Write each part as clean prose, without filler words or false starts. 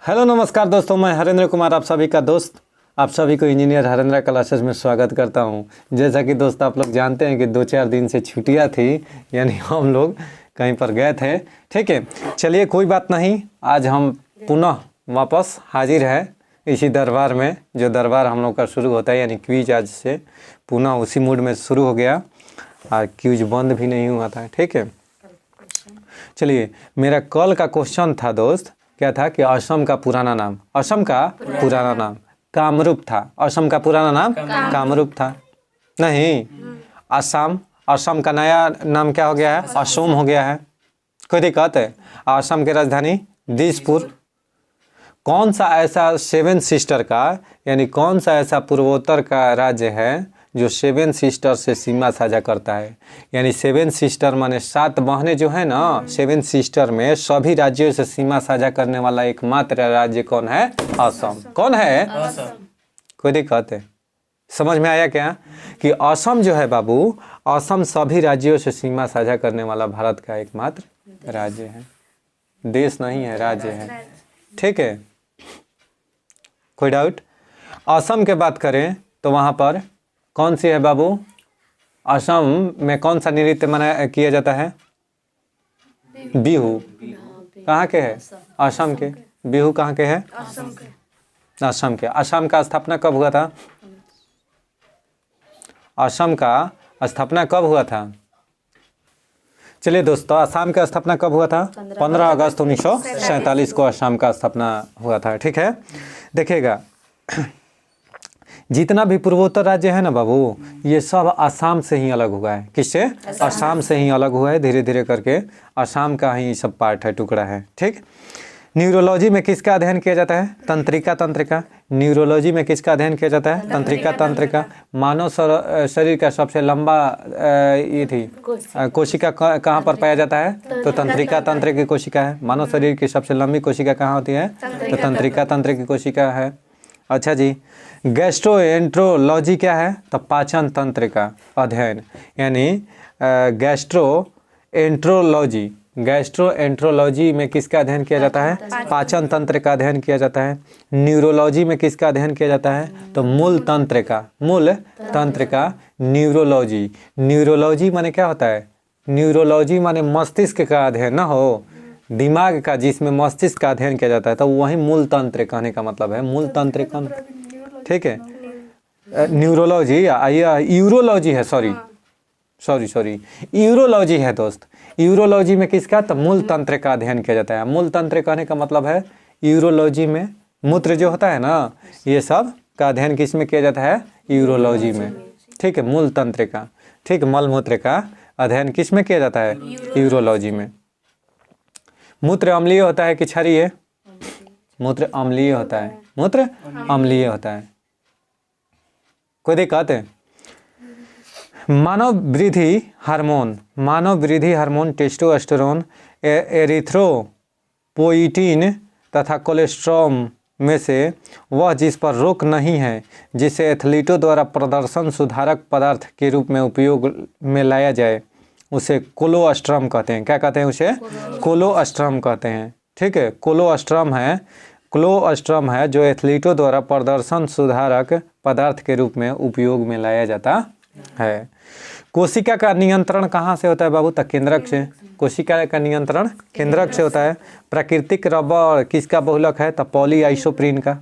Hello नमस्कार दोस्तों, मैं हरेंद्र कुमार आप सभी का दोस्त, आप सभी को इंजीनियर हरेंद्र क्लासेस में स्वागत करता हूं। जैसा कि दोस्त आप लोग जानते हैं कि 2-4 दिन से छुट्टियां थी, यानी हम लोग कहीं पर गए थे। ठीक है, चलिए कोई बात नहीं, आज हम पुनः वापस हाजिर है इसी दरबार में। जो दरबार हम लोग का शुरू होता है, यानी क्विज आज से पुनः उसी मूड में शुरू हो गया और क्विज बंद भी नहीं हुआ था। ठीक है, चलिए मेरा कल का क्वेश्चन था दोस्त, क्या था कि असम का पुराना नाम, असम का पुराना नाम कामरूप था। असम का पुराना नाम कामरूप था। नहीं, असम, असम का नया नाम क्या हो गया है? असम हो गया है। कोई दिक्कत है? असम की राजधानी दिसपुर। कौन सा ऐसा 7 सिस्टर का, यानी कौन सा ऐसा पूर्वोत्तर का राज्य है जो 7 सिस्टर से सीमा साझा करता है? यानी 7 सिस्टर माने 7 बहनें जो है ना, 7 सिस्टर में सभी राज्यों से सीमा साझा करने वाला एकमात्र राज्य कौन है? असम। कौन है? असम। कोई दिक्कत है? समझ में आया क्या कि असम जो है बाबू, असम सभी राज्यों से सीमा साझा करने वाला भारत का एकमात्र राज्य है। देश नहीं है, राज्य है। ठीक है, कोई डाउट? असम के बात करें तो वहाँ पर कौन सी है बाबू? असम में कौन सा नृत्य मना किया जाता है? बिहू। कहाँ के है? असम के। बिहू कहाँ के है? असम के। असम का स्थापना कब हुआ था? असम का स्थापना कब हुआ था? चलिए दोस्तों, असम का स्थापना कब हुआ था? 15 अगस्त 1947 को असम का स्थापना हुआ था। ठीक है, देखिएगा जितना भी पूर्वोत्तर राज्य है ना बाबू, ये सब असम से ही अलग हुआ है। किससे? असम से ही अलग हुआ है। धीरे धीरे करके असम का ही सब पार्ट है, टुकड़ा है। ठीक, न्यूरोलॉजी में किसका अध्ययन किया जाता है? तंत्रिका। तंत्रिका। न्यूरोलॉजी में किसका अध्ययन किया जाता है? तंत्रिका। तंत्रिका। मानव शरीर का सबसे लंबा ये थी कोशिका कहाँ पर पाया जाता है? तो तंत्रिका तंत्र की कोशिका है। मानव शरीर की सबसे लंबी कोशिका कहाँ होती है? तो तंत्रिका तंत्र की कोशिका है। अच्छा जी, गैस्ट्रोएंट्रोलॉजी क्या है? तो पाचन तंत्र का अध्ययन, यानी गैस्ट्रोएंट्रोलॉजी। गैस्ट्रोएंट्रोलॉजी में किसका अध्ययन किया जाता है? पाचन तंत्र का अध्ययन किया जाता है। न्यूरोलॉजी में किसका अध्ययन किया जाता है? तो मूल तंत्र का। मूल तंत्र का न्यूरोलॉजी। न्यूरोलॉजी माने क्या होता है? न्यूरोलॉजी माने मस्तिष्क का अध्ययन ना हो, दिमाग का, जिसमें मस्तिष्क का अध्ययन किया जाता है, तो वही मूल तंत्र कहने का मतलब है। मूल तंत्र कौन? ठीक है, न्यूरोलॉजी या यूरोलॉजी है, सॉरी यूरोलॉजी है दोस्त। यूरोलॉजी में किसका? तो मूल तंत्र का अध्ययन किया जाता है। मूल तंत्र कहने का मतलब है यूरोलॉजी में मूत्र जो होता है ना, ये सब का अध्ययन किस में किया जाता है? यूरोलॉजी में। ठीक है, मूल तंत्र का। ठीक, मल मूत्र का अध्ययन किस में किया जाता है? यूरोलॉजी में। मूत्र अम्लीय होता है कि क्षारीय? मूत्र अम्लीय होता है। मूत्र अम्लीय होता है। कोई दिक्कत है? मानव वृद्धि हार्मोन टेस्टोस्टेरोन, एरिथ्रोपोइटिन तथा कोलेस्ट्रॉल में से वह जिस पर रोक नहीं है, जिसे एथलीटों द्वारा प्रदर्शन सुधारक पदार्थ के रूप में उपयोग में लाया जाए, उसे कोलोस्ट्रम कहते हैं। क्या कहते हैं उसे? कोलोस्ट्रम कहते हैं। ठीक है, कोलोस्ट्रम है जो एथलीटों द्वारा प्रदर्शन सुधारक पदार्थ के रूप में उपयोग में लाया जाता है। कोशिका का नियंत्रण कहाँ से होता है बाबू? तक केंद्रक से। कोशिका का नियंत्रण केंद्रक से होता है। प्राकृतिक रबर किसका बहुलक है? तो पॉलीआइसोप्रीन का।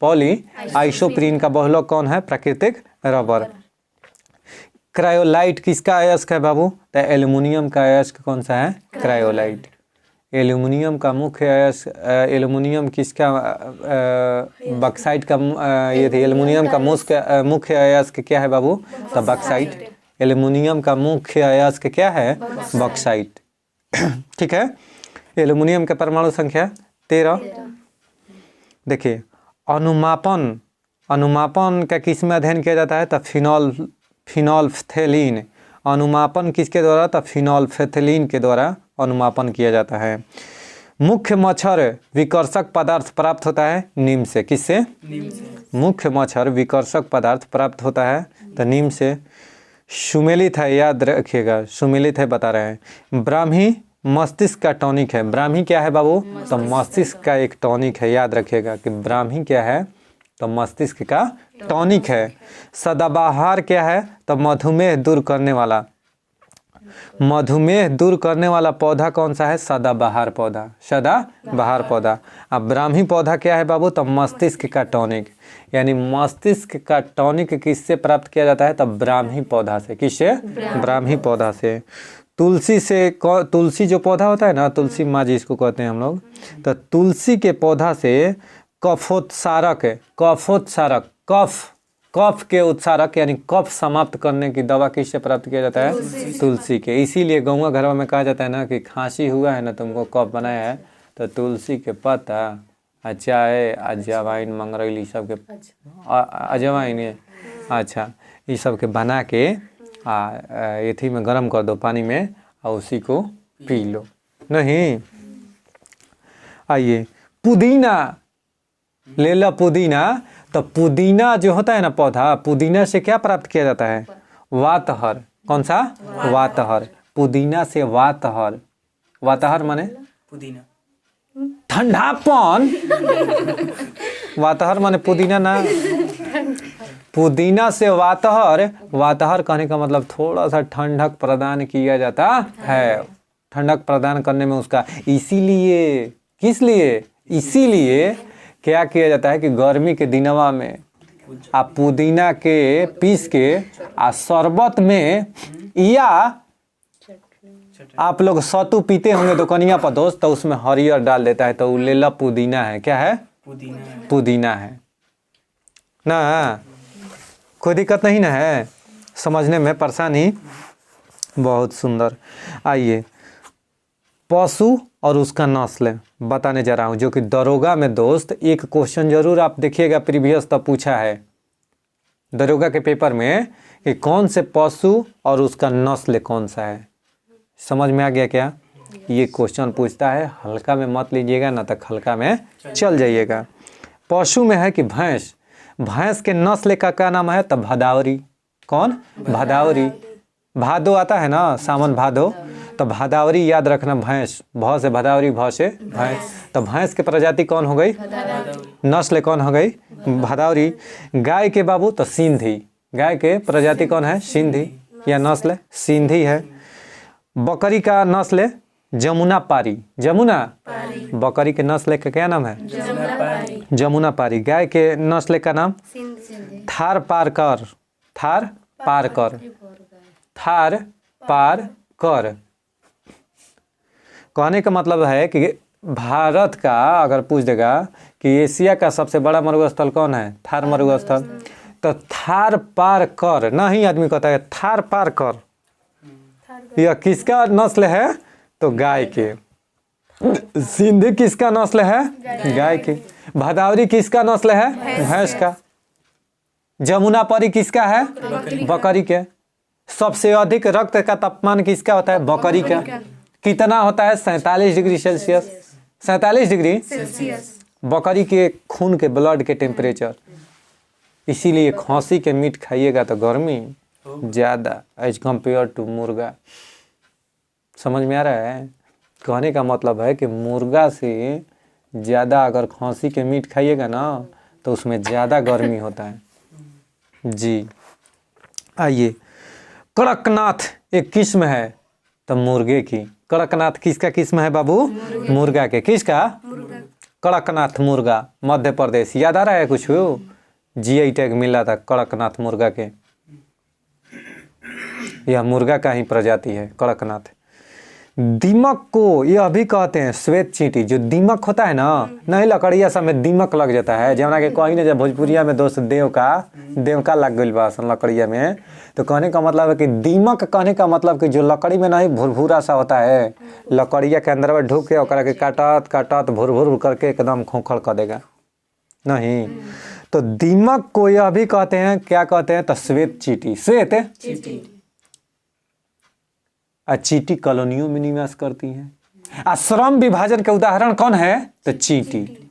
पॉलीआइसोप्रीन का बहुलक कौन है? प्राकृतिक रबर। क्रायोलाइट किसका अयस्क है बाबू? तो एल्युमिनियम का अयस्क कौन सा है? क्रायोलाइट। एल्युमिनियम का मुख्य अयस्क, एल्युमिनियम किसका? बॉक्साइट का ये थी। एल्युमिनियम का मुख्य अयस्क क्या है बाबू? तो बॉक्साइट। एल्युमिनियम का मुख्य अयस्क क्या है? बॉक्साइट। ठीक है, एल्युमिनियम का परमाणु संख्या 13। देखिए, अनुमापन का किस में अध्ययन किया जाता है? तो फिनोल्फ्थेलीन। अनुमापन किसके द्वारा? तो फिनोल्फ्थेलीन के द्वारा अनुमापन किया जाता है। मुख्य मच्छर विकर्षक पदार्थ प्राप्त होता है नीम से। किससे? नीम से। मुख्य मच्छर विकर्षक पदार्थ प्राप्त होता है तो नीम से। सुमेलित है, याद रखिएगा, सुमेलित है बता रहे हैं। ब्राह्मी मस्तिष्क का टॉनिक है। ब्राह्मी क्या है बाबू? तो मस्तिष्क का एक टॉनिक है, याद रखिएगा कि ब्राह्मी क्या है? तो मस्तिष्क का टॉनिक है। सदाबहार क्या है? तो मधुमेह दूर करने वाला। मधुमेह दूर करने वाला पौधा कौन सा है? सदाबहार पौधा, सदाबहार पौधा। अब ब्राह्मी पौधा क्या है बाबू? तो मस्तिष्क का टॉनिक। यानी मस्तिष्क का टॉनिक किससे प्राप्त किया जाता है? तब ब्राह्मी पौधा से। किससे? ब्राह्मी पौधा से। तुलसी से, तुलसी जो पौधा होता है ना, तुलसी माँ जिसको कहते हैं हम लोग, तो तुलसी के पौधा से कफोत्सारक है, कफोत्सारक, कफ के उत्सारक यानी कफ समाप्त करने की दवा किससे प्राप्त किया जाता है? तुलसी के। इसीलिए गाँव घरों में कहा जाता है ना कि खांसी हुआ है ना, तुमको कफ बनाया है, तो तुलसी के पत्ता, चाय, अजवाइन, मंगरैल, सब के अजवाइन, अच्छा, ये सब के बना के एथी में गर्म कर दो पानी में और उसी को पी लो। नहीं, आइए पुदीना ले लो। पुदीना, तो पुदीना जो होता है ना पौधा, पुदीना से क्या प्राप्त किया जाता है? वातहर। कौन सा? वातहर। पुदीना से वातहर। वातहर माने पुदीना, ठंडापन। वातहर माने पुदीना ना, पुदीना से वातहर। वातहर कहने का मतलब थोड़ा सा ठंडक प्रदान किया जाता है, ठंडक प्रदान करने में उसका। इसीलिए, किस लिए? इसीलिए क्या किया जाता है कि गर्मी के दिनवा में आप पुदीना के पीस के शरबत में, या आप लोग सत्तू पीते होंगे दुकनिया पर दोस्त, तो उसमें हरियर डाल देता है, तो वो लेला पुदीना है। क्या है? पुदीना है ना। कोई दिक्कत नहीं ना है समझने में, परेशानी? बहुत सुंदर। आइए पशु और उसका नस्ल बताने जा रहा हूँ, जो कि दरोगा में दोस्त एक क्वेश्चन जरूर आप देखिएगा, प्रीवियस तब पूछा है दरोगा के पेपर में कि कौन से पशु और उसका नस्ल कौन सा है। समझ में आ गया क्या? ये क्वेश्चन पूछता है, हल्का में मत लीजिएगा ना, तो हल्का में चल जाइएगा। पशु में है कि भैंस, भैंस के नस्ल का क्या नाम है? तब भदावरी। कौन? भदावरी। भादो आता है ना, सावन भादो, तो भदावरी याद रखना। भैंस, भ से भदावरी, भ से भैंस। तो भैंस के प्रजाति कौन हो गई? नस्ल कौन हो गई? भदावरी। गाय के बाबू तो सिंधी। गाय के प्रजाति कौन है? सिंधी, या नस्ल सिंधी है। बकरी का नस्ल जमुना पारी। जमुना बकरी के नस्ल का क्या नाम है? जमुना पारी। गाय के नस्ल का नाम थार पारकर। थार पारकर, थार पारकर। कहने का मतलब है कि भारत का, अगर पूछ देगा कि एशिया का सबसे बड़ा मरुस्थल कौन है? थार मरुस्थल। तो थार पार कर, नहीं आदमी कहता है थार पार कर। यह किसका नस्ल है? तो गाय के। सिंधी किसका नस्ल है? गाय के। भदावरी किसका नस्ल है? भैंस का। जमुना परी किसका है? बकरी के। सबसे अधिक रक्त का तापमान किसका होता है? बकरी का। कितना होता है? 47 डिग्री सेल्सियस। 47 डिग्री बकरी के खून के, ब्लड के टेम्परेचर। इसीलिए खांसी के मीट खाइएगा तो गर्मी ज़्यादा एज कम्पेयर टू मुर्गा। समझ में आ रहा है? कहने का मतलब है कि मुर्गा से ज़्यादा अगर खांसी के मीट खाइएगा ना, तो उसमें ज़्यादा गर्मी होता है जी। आइए, कड़कनाथ एक किस्म है तो मुर्गे की। कड़कनाथ किसका किस्म है बाबू? मुर्गा के। किसका? कड़कनाथ मुर्गा, मध्य प्रदेश। याद आ रहा है कुछ? जीआई टैग मिला था कड़कनाथ मुर्गा के। यह मुर्गा का ही प्रजाति है कड़कनाथ। दीमक को यह भी कहते हैं श्वेत चींटी। जो दीमक होता है ना, नहीं लकड़िया सब में दीमक लग जाता है, जमुना के कहीं ना, जब भोजपुरिया में दोस्त देवका लग गई बा लकड़िया में, तो कहने का मतलब है कि दीमक, कहने का मतलब कि जो लकड़ी में नहीं भुरभुरा सा होता है, लकड़िया के अंदर में ढूक के ओकरा के काटत काटत भुर करके एकदम खोखड़ कर देगा। नहीं, तो दीमक को यह भी कहते हैं, क्या कहते हैं? तो श्वेत चींटी। श्वेत चींटी। चींटी कॉलोनियों में निवास करती हैं। श्रम विभाजन के उदाहरण कौन है? तो चींटी।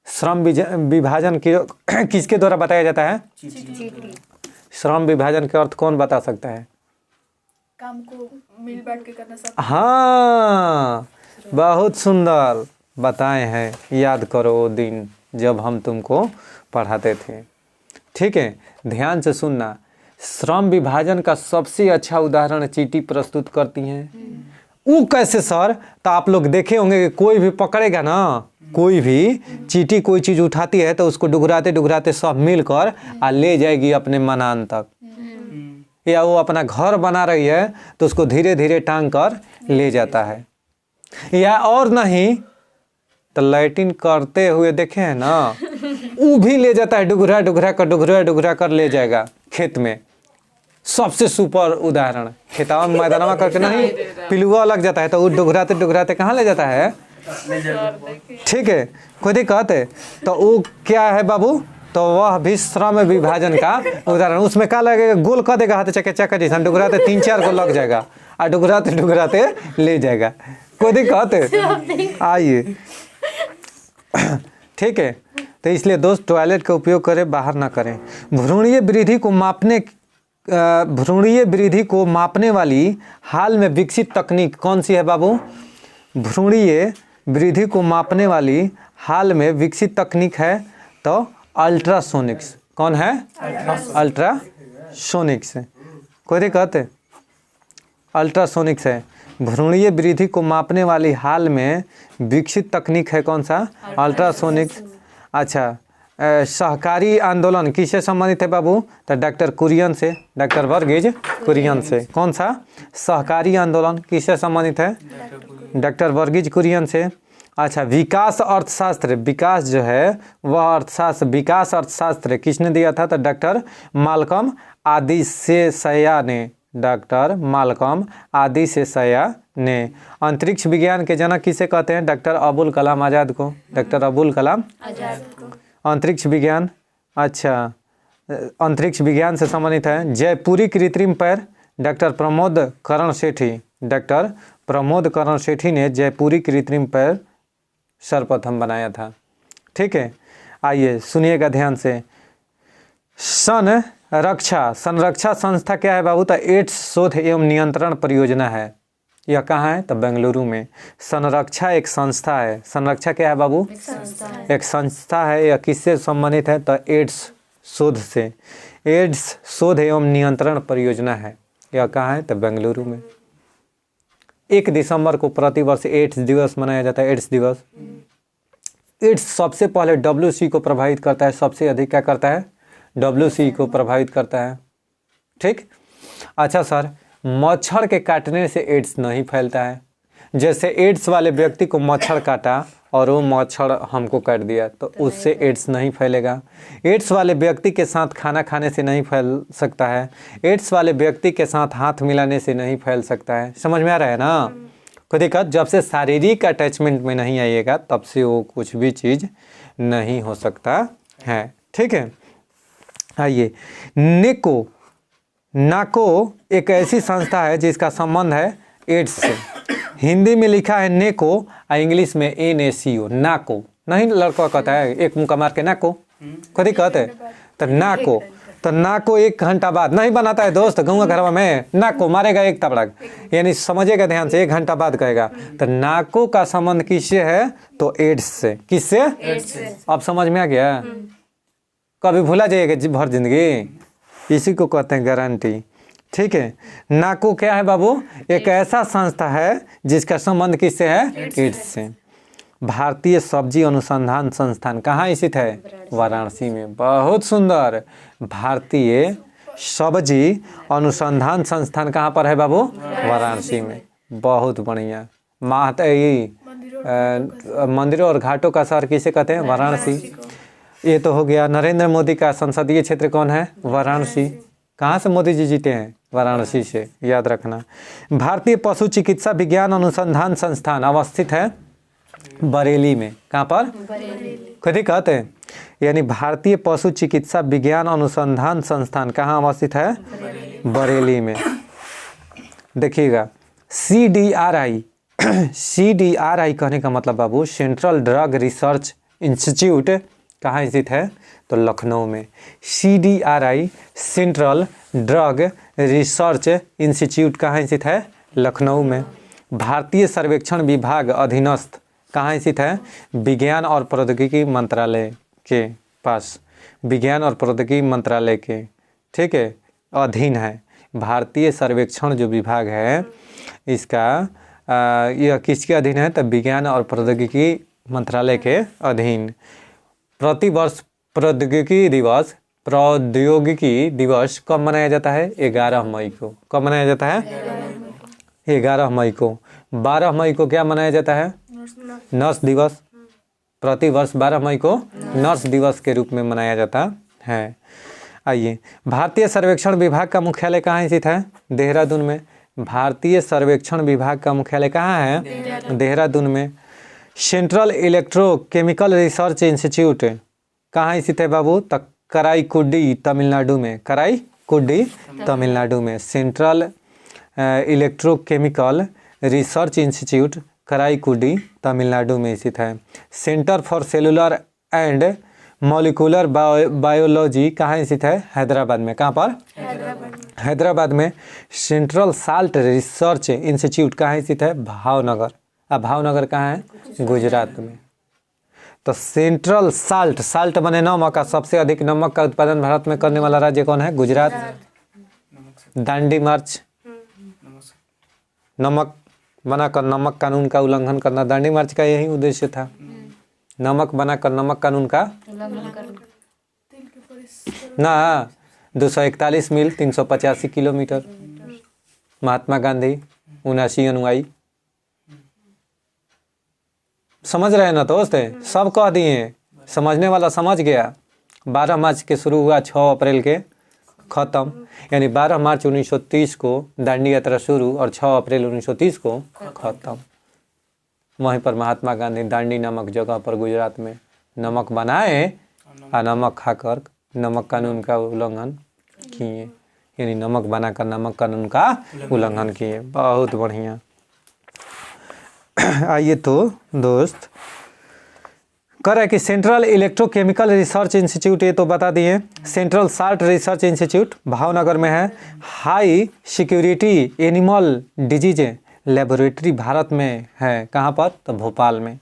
श्रम विभाजन किसके द्वारा बताया जाता है? श्रम विभाजन के अर्थ कौन बता सकता है? काम को मिल बांट के करना सब। हाँ, बहुत सुंदर बताए हैं। याद करो वो दिन जब हम तुमको पढ़ाते थे। ठीक है, ध्यान से सुनना। श्रम विभाजन का सबसे अच्छा उदाहरण चींटी प्रस्तुत करती हैं। वो कैसे सर? तो आप लोग देखे होंगे कि कोई भी पकड़ेगा ना, कोई भी चींटी कोई चीज उठाती है तो उसको डुगराते डुगराते सब मिलकर आ ले जाएगी अपने मनान तक। या वो अपना घर बना रही है तो उसको धीरे धीरे टांग कर ले जाता है। या और नहीं तो लैट्रिन करते हुए देखे हैं ना, वो भी ले जाता है, डुगरा डुगरा कर ले जाएगा खेत में। सबसे सुपर उदाहरण खेतवा में मैदानवा करके नहीं पिलुआ लग जाता है तो वो डुगराते डुगराते कहाँ ले जाता है। ठीक है, कोई दिक्कत है? तो वो क्या है बाबू, तो वह भी श्रम विभाजन का उदाहरण। उसमें क्या लगेगा, गोल कर देगा हाथ चक्के चक्कर जैसा, डुगराते 3-4 को लग जाएगा और डुगराते डुगराते ले जाएगा। कोई दिक्कत है? आइए। ठीक है, तो इसलिए दोस्त टॉयलेट का उपयोग करें, बाहर ना करें। भ्रूणीय वृद्धि को मापने वाली हाल में विकसित तकनीक कौन सी है बाबू? भ्रूणीय वृद्धि को मापने वाली हाल में विकसित तकनीक है तो अल्ट्रासोनिक्स। कौन है? अल्ट्रासोनिक्स। कोई दिक्कत है? अल्ट्रासोनिक्स है। भ्रूणीय वृद्धि को मापने वाली हाल में विकसित तकनीक है कौन सा? अल्ट्रासोनिक्स। अच्छा, सहकारी आंदोलन किससे संबंधित है बाबू? तो डॉक्टर कुरियन से, डॉक्टर वर्गीज कुरियन से। कौन सा? सहकारी आंदोलन किससे संबंधित है? डॉक्टर वर्गीज कुरियन से। अच्छा, विकास अर्थशास्त्र, विकास जो है वह अर्थशास्त्र, विकास अर्थशास्त्र किसने दिया था? तो डॉक्टर मालकम आदिसेसया ने, डॉक्टर मालकम आदिसेसया ने। अंतरिक्ष विज्ञान के जनक किसे कहते हैं? डॉक्टर अबुल कलाम आज़ाद को, डॉक्टर अबुल कलाम आज़ाद को। अंतरिक्ष विज्ञान, अच्छा, अंतरिक्ष विज्ञान से संबंधित है। जयपुरी कृत्रिम पैर, डॉक्टर प्रमोद करण सेठी, डॉक्टर प्रमोद करण सेठी ने जयपुरी कृत्रिम पैर सर्वप्रथम बनाया था। ठीक है, आइए सुनिएगा ध्यान से। संरक्षा संस्था क्या है बाबू? तो एड्स शोध एवं नियंत्रण परियोजना है। यह कहाँ है? तो बेंगलुरु में। संरक्षा एक संस्था है। संरक्षा क्या है बाबू? एक संस्था है। यह किससे संबंधित है? तो एड्स शोध से। एड्स शोध एवं नियंत्रण परियोजना है। यह कहाँ है? तो बेंगलुरु में। 1 दिसंबर को प्रतिवर्ष एड्स दिवस मनाया जाता है। एड्स दिवस। एड्स सबसे पहले WC को प्रभावित करता है। सबसे अधिक क्या करता है? WC को प्रभावित करता है। ठीक। अच्छा सर, मच्छर के काटने से एड्स नहीं फैलता है। जैसे एड्स वाले व्यक्ति को मच्छर काटा और वो मच्छर हमको काट दिया तो उससे एड्स नहीं फैलेगा। एड्स वाले व्यक्ति के साथ खाना खाने से नहीं फैल सकता है। एड्स वाले व्यक्ति के साथ हाथ मिलाने से नहीं फैल सकता है। समझ में आ रहा है ना? कोई दिक्कत? जब से शारीरिक अटैचमेंट में नहीं आइएगा तब से वो कुछ भी चीज़ नहीं हो सकता है। ठीक है, आइए। नाको एक ऐसी संस्था है जिसका संबंध है एड्स से। हिंदी में लिखा है नेको और इंग्लिश में NACO। नाको नहीं, लड़का कहता है एक मुंह का मार के नाको। कभी कहते तो नाको, तो नाको 1 घंटा बाद नहीं बनाता है दोस्त। गाँव घर में नाको मारेगा एक तबड़क, यानी समझेगा ध्यान से, 1 घंटा बाद कहेगा। तो नाको का संबंध किससे है? तो एड्स से। किससे? एड्स से। अब समझ में आ गया? कभी भूला जाइएगा भर जिंदगी, इसी को कहते हैं गारंटी। ठीक है, नाको क्या है बाबू? एक ऐसा संस्था है जिसका संबंध किससे है? एड्स से। भारतीय सब्जी अनुसंधान संस्थान कहाँ स्थित है? वाराणसी में। बहुत सुंदर। भारतीय सब्जी अनुसंधान संस्थान कहाँ पर है बाबू? वाराणसी में। बहुत बढ़िया। मंदिरों और घाटों का शहर किसे कहते हैं? वाराणसी। ये तो हो गया। नरेंद्र मोदी का संसदीय क्षेत्र कौन है? वाराणसी। कहाँ से मोदी जी जीते हैं? वाराणसी से, याद रखना। भारतीय पशु चिकित्सा विज्ञान अनुसंधान संस्थान अवस्थित है बरेली में। कहाँ पर? कभी कहते हैं, यानी भारतीय पशु चिकित्सा विज्ञान अनुसंधान संस्थान कहाँ अवस्थित है? बरेली में। देखिएगा, CDRI कहने का मतलब बाबू सेंट्रल ड्रग रिसर्च इंस्टीट्यूट कहाँ स्थित है? तो लखनऊ में। CDRI central drug research institute कहाँ स्थित है? लखनऊ में। भारतीय सर्वेक्षण विभाग अधीनस्थ कहाँ स्थित है? विज्ञान और प्रौद्योगिकी मंत्रालय के पास, विज्ञान और प्रौद्योगिकी मंत्रालय के, ठीक है, अधीन है। भारतीय सर्वेक्षण जो विभाग है इसका यह किसके अधीन है? तो विज्ञान और प्रौद्योगिकी मंत्रालय के अधीन। प्रतिवर्ष प्रौद्योगिकी दिवस कब मनाया जाता है? 11 मई को। कब मनाया जाता है? 11 मई को। 12 मई को क्या मनाया जाता है? नर्स दिवस। प्रतिवर्ष 12 मई को नर्स दिवस के रूप में मनाया जाता है। आइए, भारतीय सर्वेक्षण विभाग का मुख्यालय कहाँ स्थित है? देहरादून में। भारतीय सर्वेक्षण विभाग का मुख्यालय कहाँ है? देहरादून में। सेंट्रल इलेक्ट्रोकेमिकल रिसर्च इंस्टीट्यूट कहाँ स्थित है बाबू? कराईकुडी तमिलनाडु में। कराईकुडी तमिलनाडु में central electrochemical research institute Karaikudi Tamil Nadu में स्थित है। Centre for cellular and molecular biology कहाँ स्थित है? हैदराबाद में। कहाँ पर? हैदराबाद में। सेंट्रल साल्ट रिसर्च इंस्टीट्यूट कहाँ स्थित है? भावनगर। अब भावनगर कहाँ है? गुजरात में। तो सेंट्रल साल्ट बने नमक का, सबसे अधिक नमक का उत्पादन भारत में करने वाला राज्य कौन है? गुजरात। दांडी मार्च, नमक बनाकर नमक कानून का उल्लंघन करना, दांडी मार्च का यही उद्देश्य था। नमक बनाकर नमक कानून का ना 241 मील 385 किलोमीटर। महात्मा गांधी 79 अनुयायी। समझ रहे हैं ना दोस्त? सब कह दिए, समझने वाला समझ गया। 12 मार्च के शुरू हुआ, 6 अप्रैल के खत्म, यानी 12 मार्च 1930 को दांडी यात्रा शुरू और 6 अप्रैल 1930 को खत्म। वहीं पर महात्मा गांधी दांडी नामक जगह पर गुजरात में नमक बनाए और नमक खाकर नमक कानून का उल्लंघन किए, यानी नमक बनाकर नमक कानून का उल्लंघन किए। बहुत बढ़िया। आइए तो दोस्त, कर रहा है कि सेंट्रल इलेक्ट्रोकेमिकल रिसर्च इंस्टीट्यूट, ये तो बता दिए। Central salt research institute Bhavnagar में है। High security animal disease laboratory Bharat में है। कहाँ पर? तो भोपाल में।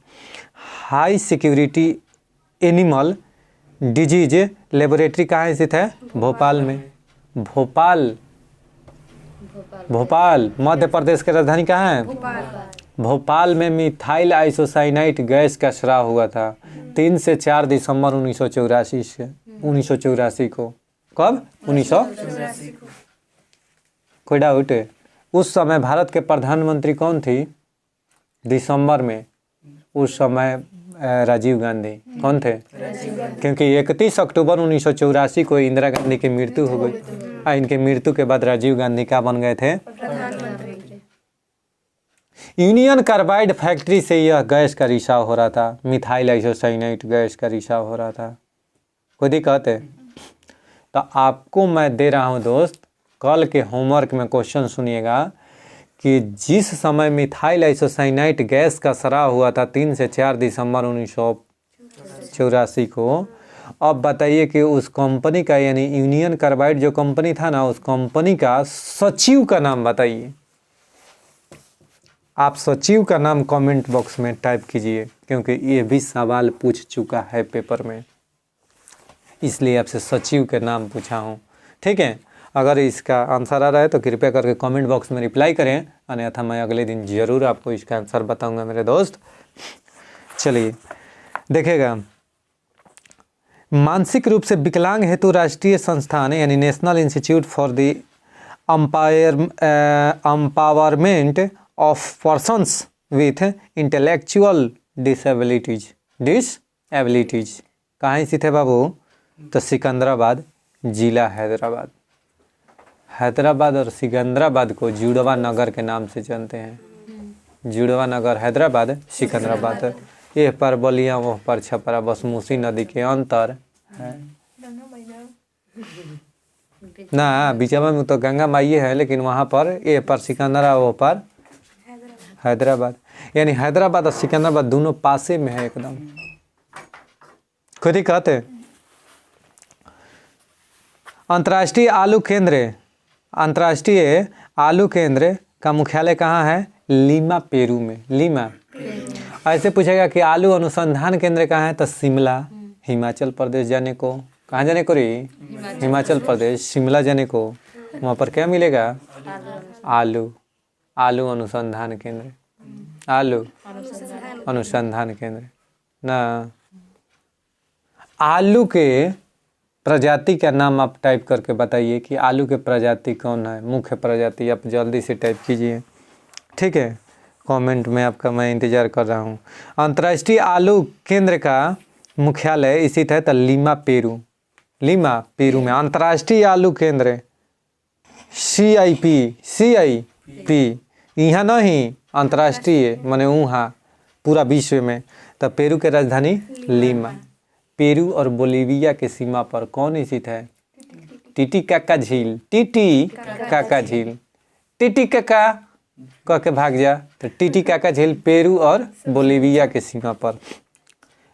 High security animal disease laboratory कहाँ स्थित है? भोपाल में। भोपाल मध्य प्रदेश की राजधानी कहाँ है? भोपाल में मिथाइल आइसोसाइनाइट गैस का स्राव हुआ था 3 से 4 दिसंबर 1984 को। कब? 1984 को। कोई डाउट? उस समय भारत के प्रधानमंत्री कौन थी दिसंबर में? उस समय राजीव गांधी। कौन थे? क्योंकि 31 अक्टूबर 1984 को इंदिरा गांधी की मृत्यु हो गई। इनके मृत्यु के बाद राजीव गांधी क्या बन गए थे? यूनियन कार्बाइड फैक्ट्री से यह गैस का रिसाव हो रहा था, मिथाइल आइसोसाइनाइट गैस का रिसाव हो रहा था। कोई दिक्कत है? तो आपको मैं दे रहा हूं दोस्त, कल के होमवर्क में क्वेश्चन सुनिएगा कि जिस समय मिथाइल आइसोसाइनाइट गैस का स्राव हुआ था 3 से 4 दिसंबर 1984 को, अब बताइए कि उस कंपनी का, यानी यूनियन कार्बाइड जो कंपनी था ना, उस कंपनी का सचिव का नाम बताइए। आप सचिव का नाम कमेंट बॉक्स में टाइप कीजिए, क्योंकि ये भी सवाल पूछ चुका है पेपर में, इसलिए आपसे सचिव के नाम पूछा हूँ। ठीक है, अगर इसका आंसर आ रहा है तो कृपया करके कमेंट बॉक्स में रिप्लाई करें, अन्यथा मैं अगले दिन ज़रूर आपको इसका आंसर बताऊंगा मेरे दोस्त। चलिए देखिएगा, मानसिक रूप से विकलांग हेतु राष्ट्रीय संस्थान यानी national institute for the empowerment of persons with intellectual disabilities कहाँ स्थित है बाबू? तो सिकंदराबाद जिला हैदराबाद। हैदराबाद और सिकंदराबाद को जुड़वा नगर के नाम से जानते हैं। जुड़वा नगर हैदराबाद, सिकंदराबाद। ये पर बलिया, वह पर छपरा, बस मूसी नदी के अंतर है ना। बीचवा में तो गंगा माई है, लेकिन वहाँ पर ये पर सिकंदरा, वो पर हैदराबाद। यानी हैदराबाद और सिकंदराबाद दोनों पासे में है एकदम। खुद ही कहते अंतर्राष्ट्रीय आलू केंद्र अंतर्राष्ट्रीय आलू केंद्र का मुख्यालय कहाँ है? लीमा, पेरू में। लीमा। ऐसे पूछेगा कि आलू अनुसंधान केंद्र कहाँ है? तो शिमला, हिमाचल प्रदेश जाने को। कहाँ जाने को रे? हिमाचल प्रदेश। शिमला जाने को। वहाँ पर क्या मिलेगा? आलू। आलू अनुसंधान केंद्र। आलू अनुसंधान केंद्र ना। आलू के प्रजाति का नाम आप टाइप करके बताइए कि आलू के प्रजाति कौन है, मुख्य प्रजाति। आप जल्दी से टाइप कीजिए, ठीक है। कमेंट में आपका मैं इंतज़ार कर रहा हूँ। अंतर्राष्ट्रीय आलू केंद्र का मुख्यालय स्थित है तो लीमा, पेरू। लीमा, पेरू में अंतर्राष्ट्रीय आलू केंद्र CIP यहाँ नहीं, अंतर्राष्ट्रीय माने वहाँ पूरा विश्व में। तो पेरू के राजधानी लीमा। पेरू और बोलीविया के सीमा पर कौन स्थित है? टीटीकाका झील। टीटीकाका झील। टीटीकाका कह के भाग जा तो टीटीकाका झील पेरू और बोलीविया के सीमा पर।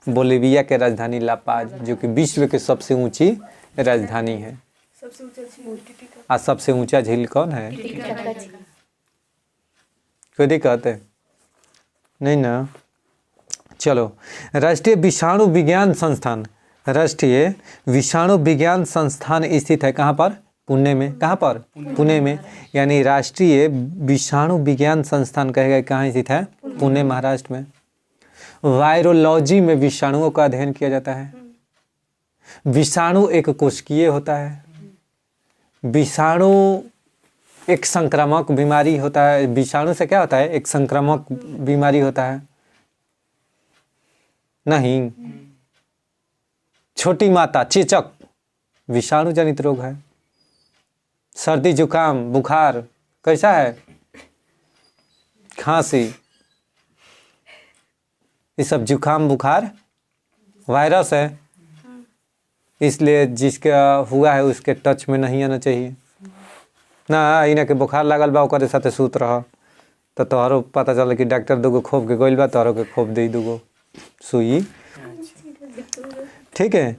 बोलीविया के राजधानी लापाज, जो कि विश्व के सबसे ऊंची राजधानी है। सबसे ऊंचा झील टिटिकाका। आज सबसे ऊंचा झील कौन है? कोई दिक्कत है नहीं ना? चलो, राष्ट्रीय विषाणु विज्ञान संस्थान। राष्ट्रीय विषाणु विज्ञान संस्थान स्थित है कहाँ पर? पुणे में। कहाँ पर? पुणे में। यानी राष्ट्रीय विषाणु विज्ञान संस्थान कहेगा कहाँ स्थित है? पुणे, महाराष्ट्र में। वायरोलॉजी में विषाणुओं का अध्ययन किया जाता है। विषाणु एक कोशिकीय होता है। विषाणु एक संक्रामक बीमारी होता है। विषाणु से क्या होता है? एक संक्रामक बीमारी होता है। नहीं, छोटी माता, चेचक विषाणु जनित रोग है। सर्दी, जुकाम, बुखार कैसा है? खांसी, ये सब जुकाम बुखार वायरस है। इसलिए जिसका हुआ है उसके टच में नहीं आना चाहिए ना। इन्हें के बुखार लागल बा ओकरे साथे सूत रह तो तोहरो पता चल कि डॉक्टर दूगो खोप के गइल बा, तोहरो के खोप दे दूगो सुई, ठीक है।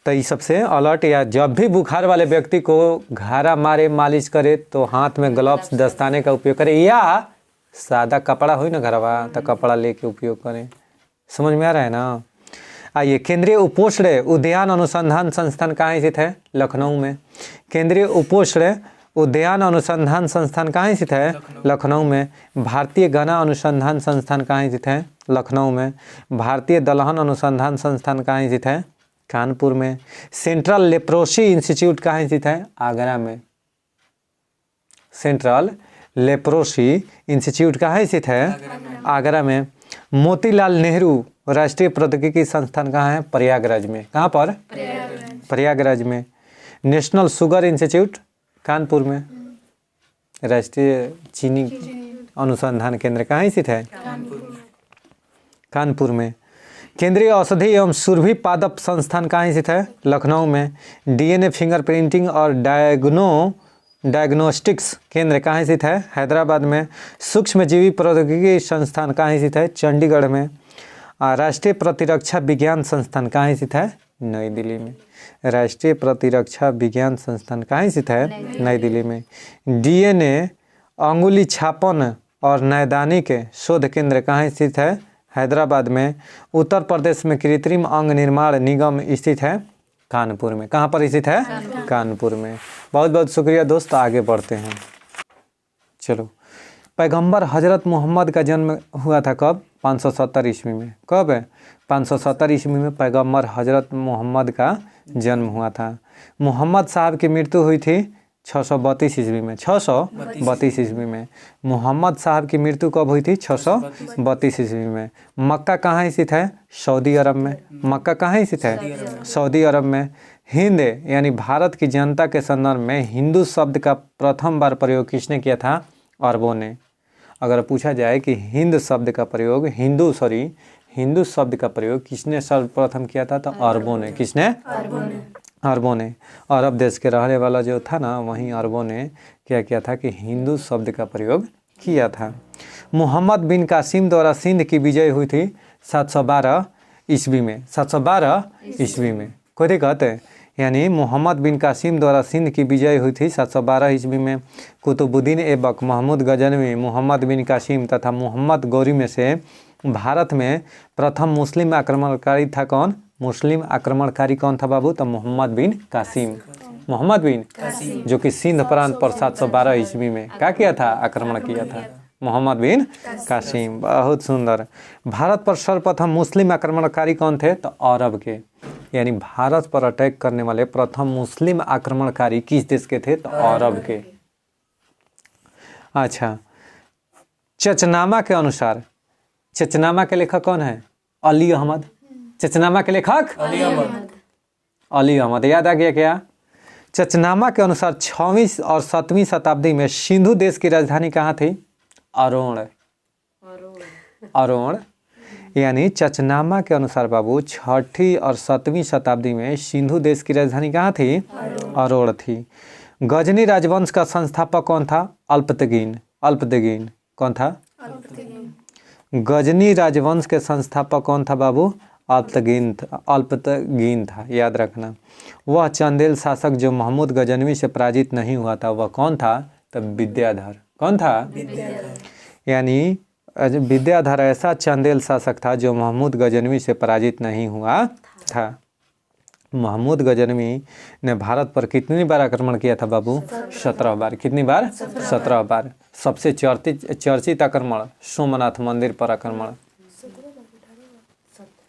तो ये सबसे अलर्ट। या जब भी बुखार वाले व्यक्ति को घारा मारे, मालिश करे तो हाथ में ग्लव्स, दस्ताने का उपयोग करें, या सादा कपड़ा हो ना घरवा तो कपड़ा लेके उपयोग करें। समझ में आ रहा है ना? आइए, केंद्रीय उपोष्ण उद्यान अनुसंधान संस्थान कहाँ स्थित है? लखनऊ में। केंद्रीय उपोष्ण उद्यान अनुसंधान संस्थान कहाँ स्थित है? लखनऊ में। भारतीय गन्ना अनुसंधान संस्थान कहाँ स्थित है? लखनऊ में। भारतीय दलहन अनुसंधान संस्थान कहाँ स्थित है? कानपुर में। सेंट्रल लेप्रोसी इंस्टीट्यूट कहाँ स्थित है? आगरा में। सेंट्रल लेप्रोसी इंस्टीट्यूट कहाँ स्थित है? आगरा में। मोतीलाल नेहरू राष्ट्रीय प्रौद्योगिकी संस्थान कहाँ है? प्रयागराज में। कहाँ पर? प्रयागराज में। नेशनल शुगर इंस्टीट्यूट कानपुर में। राष्ट्रीय चीनी अनुसंधान केंद्र कहाँ स्थित है? कानपुर में। केंद्रीय औषधि एवं सुरभि पादप संस्थान कहाँ स्थित है? लखनऊ में। DNA फिंगरप्रिंटिंग और डायग्नोस्टिक्स केंद्र कहाँ स्थित है? हैदराबाद में। सूक्ष्मजीवी प्रौद्योगिकी संस्थान कहाँ स्थित है? चंडीगढ़ में। राष्ट्रीय प्रतिरक्षा विज्ञान संस्थान कहाँ स्थित है? नई दिल्ली में। राष्ट्रीय प्रतिरक्षा विज्ञान संस्थान कहाँ स्थित है? नई दिल्ली में। DNA अंगुली छापन और नैदानिक शोध केंद्र कहाँ स्थित है? हैदराबाद में। उत्तर प्रदेश में कृत्रिम अंग निर्माण निगम स्थित है? कानपुर में। कहाँ पर स्थित है? कानपुर में। बहुत बहुत शुक्रिया दोस्त, आगे बढ़ते हैं। चलो, पैगंबर हजरत मोहम्मद का जन्म हुआ था कब? 570 ईस्वी में। कब है? 570 ईस्वी में पैगंबर हजरत मोहम्मद का जन्म हुआ था। मोहम्मद साहब की मृत्यु हुई थी 632 ईस्वी में। 632 ईस्वी में मोहम्मद साहब की मृत्यु कब हुई थी? 632 ईस्वी में। मक्का कहाँ स्थित है? सऊदी अरब में। मक्का कहाँ स्थित है? सऊदी अरब में। हिंद यानी भारत की जनता के संदर्भ में हिंदू शब्द का प्रथम बार प्रयोग किसने किया था? अरबों ने। अगर पूछा जाए कि हिंद शब्द का प्रयोग हिंदू शब्द का प्रयोग किसने सर्वप्रथम किया था? तो अरबों ने। किसने? अरबों ने। अरब देश के रहने वाला जो था ना, वहीं अरबों ने क्या किया था कि हिंदू शब्द का प्रयोग किया था। मोहम्मद बिन कासिम द्वारा सिंध की विजय हुई थी 712 ईस्वी में। 712 ईस्वी में। कोई दिक्कत है? यानी मोहम्मद बिन कासिम द्वारा सिंध की विजय हुई थी 712 ईस्वी में। कुतुबुद्दीन ऐबक, महमूद गजनवी, मोहम्मद बिन कासिम तथा मोहम्मद गौरी में से भारत में प्रथम मुस्लिम आक्रमणकारी था कौन? मुस्लिम आक्रमणकारी कौन था बाबू? तो मोहम्मद बिन कासिम। मोहम्मद बिन जो कि सिंध प्रांत पर 712 ईस्वी में क्या किया था? आक्रमण किया था। मोहम्मद बिन कासिम, बहुत सुंदर। भारत पर सर्वप्रथम मुस्लिम आक्रमणकारी कौन थे? तो अरब के। यानी भारत पर अटैक करने वाले प्रथम मुस्लिम आक्रमणकारी किस देश के थे? तो अरब के। अच्छा, चचनामा के अनुसार, चचनामा के लेखक कौन है? अली अहमद। चचनामा के लेखक अली अहमद, याद आ गया क्या? चचनामा के अनुसार 6वीं और 7वीं शताब्दी में सिंधु देश की राजधानी कहाँ थी? अरोड़। अरोड़। यानी चचनामा के अनुसार बाबू 6ठी और 7वीं शताब्दी में सिंधु देश की राजधानी कहाँ थी? अरोड़ थी। गजनी राजवंश का संस्थापक कौन था? अल्पतगीन। अल्पतगीन कौन था? गजनी राजवंश के संस्थापक कौन था बाबू? अल्पतगीन था, याद रखना। वह चंदेल शासक जो महमूद गजनवी से पराजित नहीं हुआ था, वह कौन था? तो विद्याधर। कौन था? यानी विद्याधर ऐसा चंदेल शासक था जो महमूद गजनवी से पराजित नहीं हुआ था। महमूद गजनवी ने भारत पर कितनी बार आक्रमण किया था बाबू? 17 बार। कितनी बार? 17 बार। सबसे चर्चित आक्रमण सोमनाथ मंदिर पर आक्रमण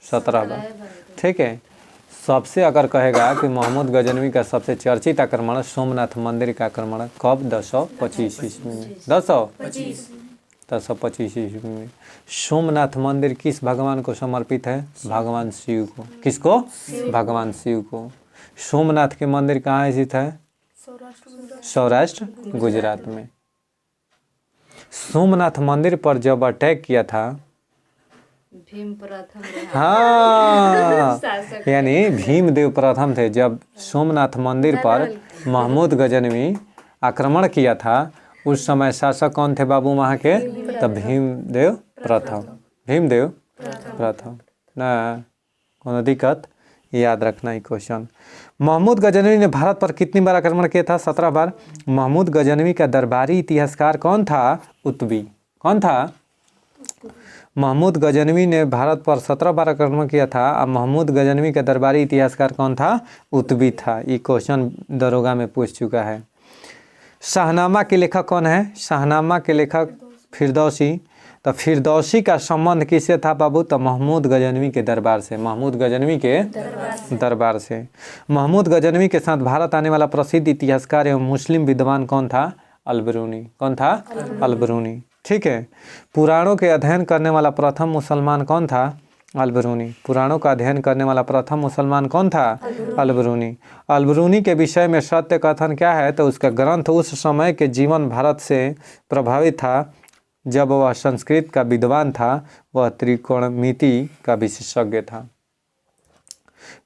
17 बार। ठीक है। सबसे अगर कहेगा कि महमूद गजनवी का सबसे चर्चित आक्रमण सोमनाथ मंदिर का आक्रमण कब? 1025 ईस्वी में। 1025 ईस्वी में। सोमनाथ मंदिर किस भगवान को समर्पित है? भगवान शिव को। किसको? भगवान शिव को। सोमनाथ के मंदिर कहाँ स्थित है? सौराष्ट्र गुजरात में। सोमनाथ मंदिर पर जब अटैक किया था, भीम प्रथम। हाँ, यानी भीमदेव प्रथम थे। जब सोमनाथ मंदिर पर महमूद गजनवी आक्रमण किया था, उस समय शासक कौन थे बाबू वहाँ के? तब भीमदेव प्रथम। भीमदेव प्रथम ना, कोनो दिक्कत? याद रखना ही क्वेश्चन। महमूद गजनवी ने भारत पर कितनी बार आक्रमण किया था? 17 बार। महमूद गजनवी का दरबारी इतिहासकार कौन था? उत्बी। कौन था? महमूद गजनवी ने भारत पर 17 बार आक्रमण किया था। अब महमूद गजनवी का दरबारी इतिहासकार कौन था? उत्बी था। ये क्वेश्चन दरोगा में पूछ चुका है। शाहनामा के लेखक कौन है? शाहनामा के लेखक फिरदौसी। तो फिरदौसी का संबंध किससे था बाबू? तो महमूद गजनवी के दरबार से। महमूद गजनवी के दरबार से। महमूद गजनवी के साथ भारत आने वाला प्रसिद्ध इतिहासकार एवं मुस्लिम विद्वान कौन था? अलबरूनी। कौन था? अलबरूनी। ठीक है। पुराणों के अध्ययन करने वाला प्रथम मुसलमान कौन था? अलबरूनी। पुराणों का अध्ययन करने वाला प्रथम मुसलमान कौन था? अलबरूनी। अलबरूनी के विषय में सत्य कथन क्या है? तो उसका ग्रंथ उस समय के जीवन भारत से प्रभावित था जब वह संस्कृत का विद्वान था। वह त्रिकोणमिति का विशेषज्ञ था।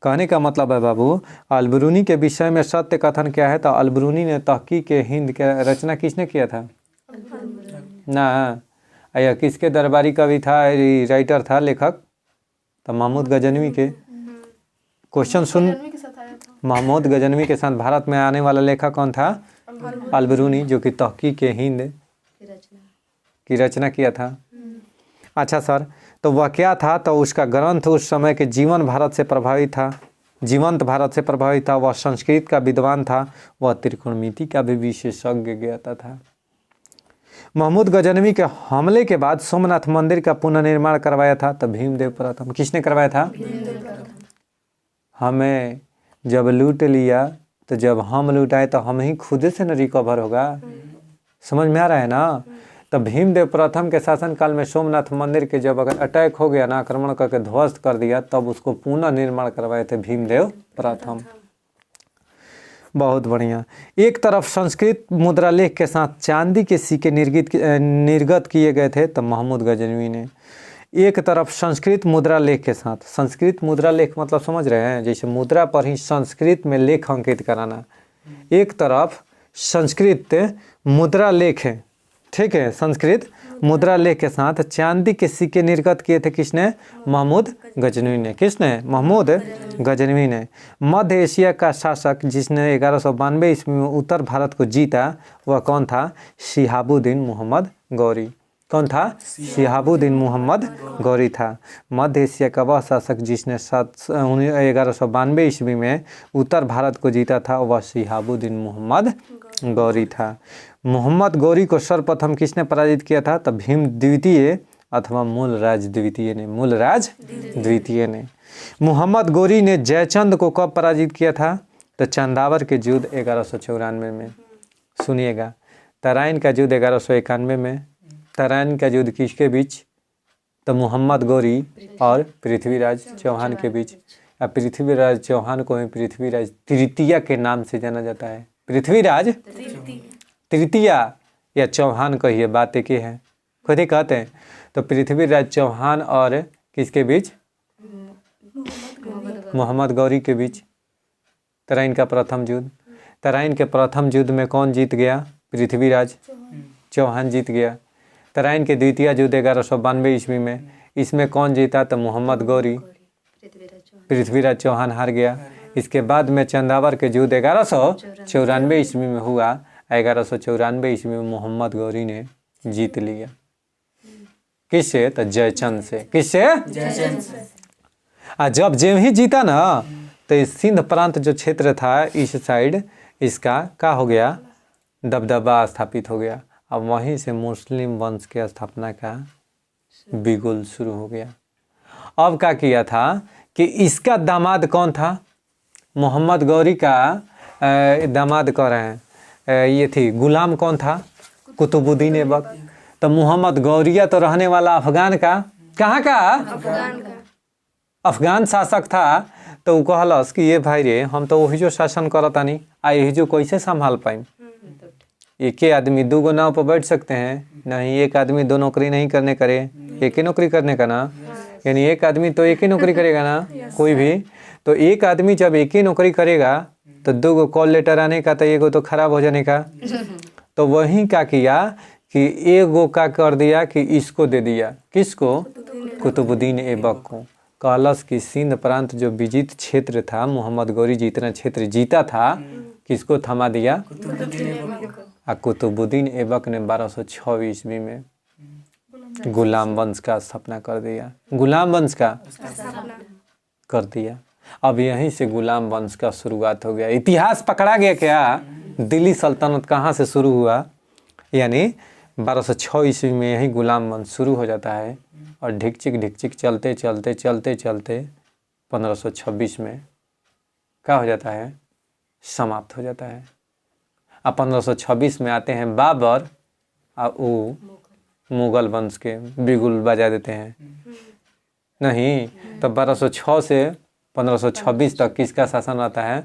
कहने का मतलब है बाबू, अलबरूनी के विषय में सत्य कथन क्या है? तो अलबरूनी ने तहकीक हिंद की रचना किसने किया था? ना, यह किसके दरबारी कवि था? राइटर था, लेखक? तो महमूद गजनवी के। क्वेश्चन सुन, महमूद गजनवी के साथ भारत में आने वाला लेखक कौन था? अलबरूनी, जो कि तहकीक हिंद की रचना किया था। अच्छा सर, तो वह क्या था? तो उसका ग्रंथ उस समय के जीवन भारत से प्रभावित था, जीवंत भारत से प्रभावित था। वह संस्कृत का विद्वान था। वह त्रिकोणमिति का भी विशेषज्ञ ज्ञाता था। महमूद गजनवी के हमले के बाद सोमनाथ मंदिर का पुनर्निर्माण करवाया था तो भीमदेव प्रथम। किसने करवाया था? हमें जब लूट लिया तो जब हम लूटाए तो हम ही खुद से न रिकवर होगा। समझ में आ रहा है ना? तो भीमदेव प्रथम के शासनकाल में सोमनाथ मंदिर के जब अगर अटैक हो गया ना, आक्रमण करके ध्वस्त कर दिया, तब उसको पुनः निर्माण करवाए थे भीमदेव प्रथम। बहुत बढ़िया। एक तरफ संस्कृत मुद्रालेख के साथ चांदी के सिक्के निर्गत किए गए थे तो महमूद गजनवी ने। एक तरफ संस्कृत मुद्रालेख के साथ, संस्कृत मुद्रालेख मतलब समझ रहे हैं, जैसे मुद्रा पर ही संस्कृत में लेख अंकित कराना। एक तरफ संस्कृत मुद्रालेख है, ठीक है, संस्कृत मुद्रा लेख के साथ चांदी के सिक्के निर्गत किए थे। किसने? महमूद गजनवी ने। किसने? महमूद गजनवी ने। मध्य एशिया का शासक जिसने 1192 ईस्वी में उत्तर भारत को जीता वह कौन था? शिहाबुद्दीन मोहम्मद गौरी। कौन था? शिहाबुद्दीन मोहम्मद गौरी था। मध्य एशिया का वह शासक जिसने 1192 ईस्वी में उत्तर भारत को जीता था वह शिहाबुद्दीन मोहम्मद गौरी था। मोहम्मद गौरी को सर्वप्रथम किसने पराजित किया था? तो भीम द्वितीय अथवा मूलराज द्वितीय ने। मूलराज द्वितीय ने। मोहम्मद गौरी ने जयचंद को कब पराजित किया था? तो चंदावर के युद्ध 1194 में। सुनिएगा, तराइन का युद्ध 1191 में। तराइन का युद्ध किसके बीच? तो मोहम्मद गौरी और पृथ्वीराज चौहान के बीच। अब पृथ्वीराज चौहान को ही पृथ्वीराज तृतीया के नाम से जाना जाता है। पृथ्वीराज तृतीया या चौहान कहिए, बात एक ही है, खुद ही कहते हैं। तो पृथ्वीराज चौहान और किसके बीच? मोहम्मद गौरी के बीच तराइन का प्रथम युद्ध। तराइन के प्रथम युद्ध में कौन जीत गया? पृथ्वीराज चौहान जीत गया। तराइन के द्वितीय युद्ध 1192 ईस्वी में, इसमें कौन जीता? तो मोहम्मद गौरी। पृथ्वीराज चौहान हार गया। इसके बाद में चंदावर के युद्ध 1194 ईस्वी में हुआ। 1194 ईस्वी में मोहम्मद गौरी ने जीत लिया। किससे? तो जयचंद से। किससे? जयचंद से। जब जेम ही जीता ना तो इस सिंध प्रांत जो क्षेत्र था इस साइड, इसका क्या हो गया? दबदबा स्थापित हो गया। अब वहीं से मुस्लिम वंश के स्थापना का बिगुल शुरू हो गया। अब क्या किया था कि इसका दामाद कौन था? मोहम्मद गौरी का दामाद कह रहे हैं, ये थी गुलाम कौन था? कुतुबुद्दीन ऐबक। तो मोहम्मद गौरिया तो रहने वाला अफगान का, कहाँ का? अफगान शासक था। तो वो कहलस कि ये भाई रे, हम तो वही जो शासन करतानी आ यही जो कैसे संभाल पाए? एक ही आदमी दो गो नाव पर बैठ सकते हैं? नहीं, एक आदमी दो नौकरी नहीं करने करे, एक ही नौकरी करने का ना। यानी एक आदमी तो एक ही नौकरी करेगा ना, कोई भी। तो एक आदमी जब एक ही नौकरी करेगा तो दो गो कॉल लेटर आने का, तो एगो तो खराब हो जाने का। तो वही क्या किया कि एगो का कर दिया कि इसको दे दिया। किसको? कुतुबुद्दीन ऐबक को। कहलस कि सिंध प्रांत जो विजित क्षेत्र था, मोहम्मद गौरी जितना क्षेत्र जीता था, किसको थमा दिया? कुतुबुद्दीन ऐबक ने 1206 ईस्वी में गुलाम वंश का स्थापना कर दिया। गुलाम वंश का कर दिया। अब यहीं से गुलाम वंश का शुरुआत हो गया। इतिहास पकड़ा गया क्या? दिल्ली सल्तनत कहाँ से शुरू हुआ? यानी 1206 ईस्वी में यही गुलाम वंश शुरू हो जाता है और ढिकचिक चलते चलते चलते चलते 1526 में क्या हो जाता है? समाप्त हो जाता है। अब 1526 में आते हैं बाबर और वो मुगल वंश के बिगुल बजा देते हैं। नहीं, तो 1206 से 1526 तक किसका शासन रहता है?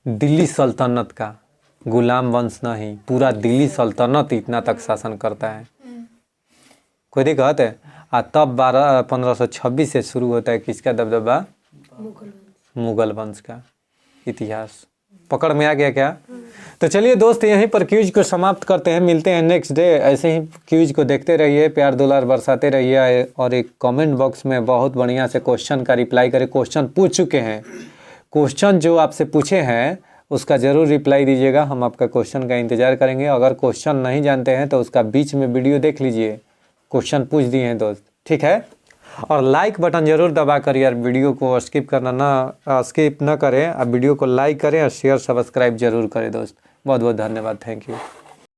दिल्ली सल्तनत का। गुलाम वंश नहीं, पूरा दिल्ली सल्तनत इतना तक शासन करता है। कोई दिक्कत है? तब 1526 से शुरू होता है किसका दबदबा? मुगल वंश का। इतिहास पकड़ में आ गया क्या? तो चलिए दोस्त, यहीं पर क्यूज को समाप्त करते हैं। मिलते हैं नेक्स्ट डे। ऐसे ही क्यूज को देखते रहिए, प्यार दुलार बरसाते रहिए और एक कमेंट बॉक्स में बहुत बढ़िया से क्वेश्चन का रिप्लाई करें। क्वेश्चन पूछ चुके हैं, क्वेश्चन जो आपसे पूछे हैं उसका ज़रूर रिप्लाई दीजिएगा। हम आपका क्वेश्चन का इंतज़ार करेंगे। अगर क्वेश्चन नहीं जानते हैं तो उसका बीच में वीडियो देख लीजिए, क्वेश्चन पूछ दिए हैं दोस्त, ठीक है। और लाइक बटन ज़रूर दबा कर यार, वीडियो को स्किप ना करें। आप वीडियो को लाइक करें और शेयर सब्सक्राइब जरूर करें दोस्त। बहुत बहुत धन्यवाद, थैंक यू।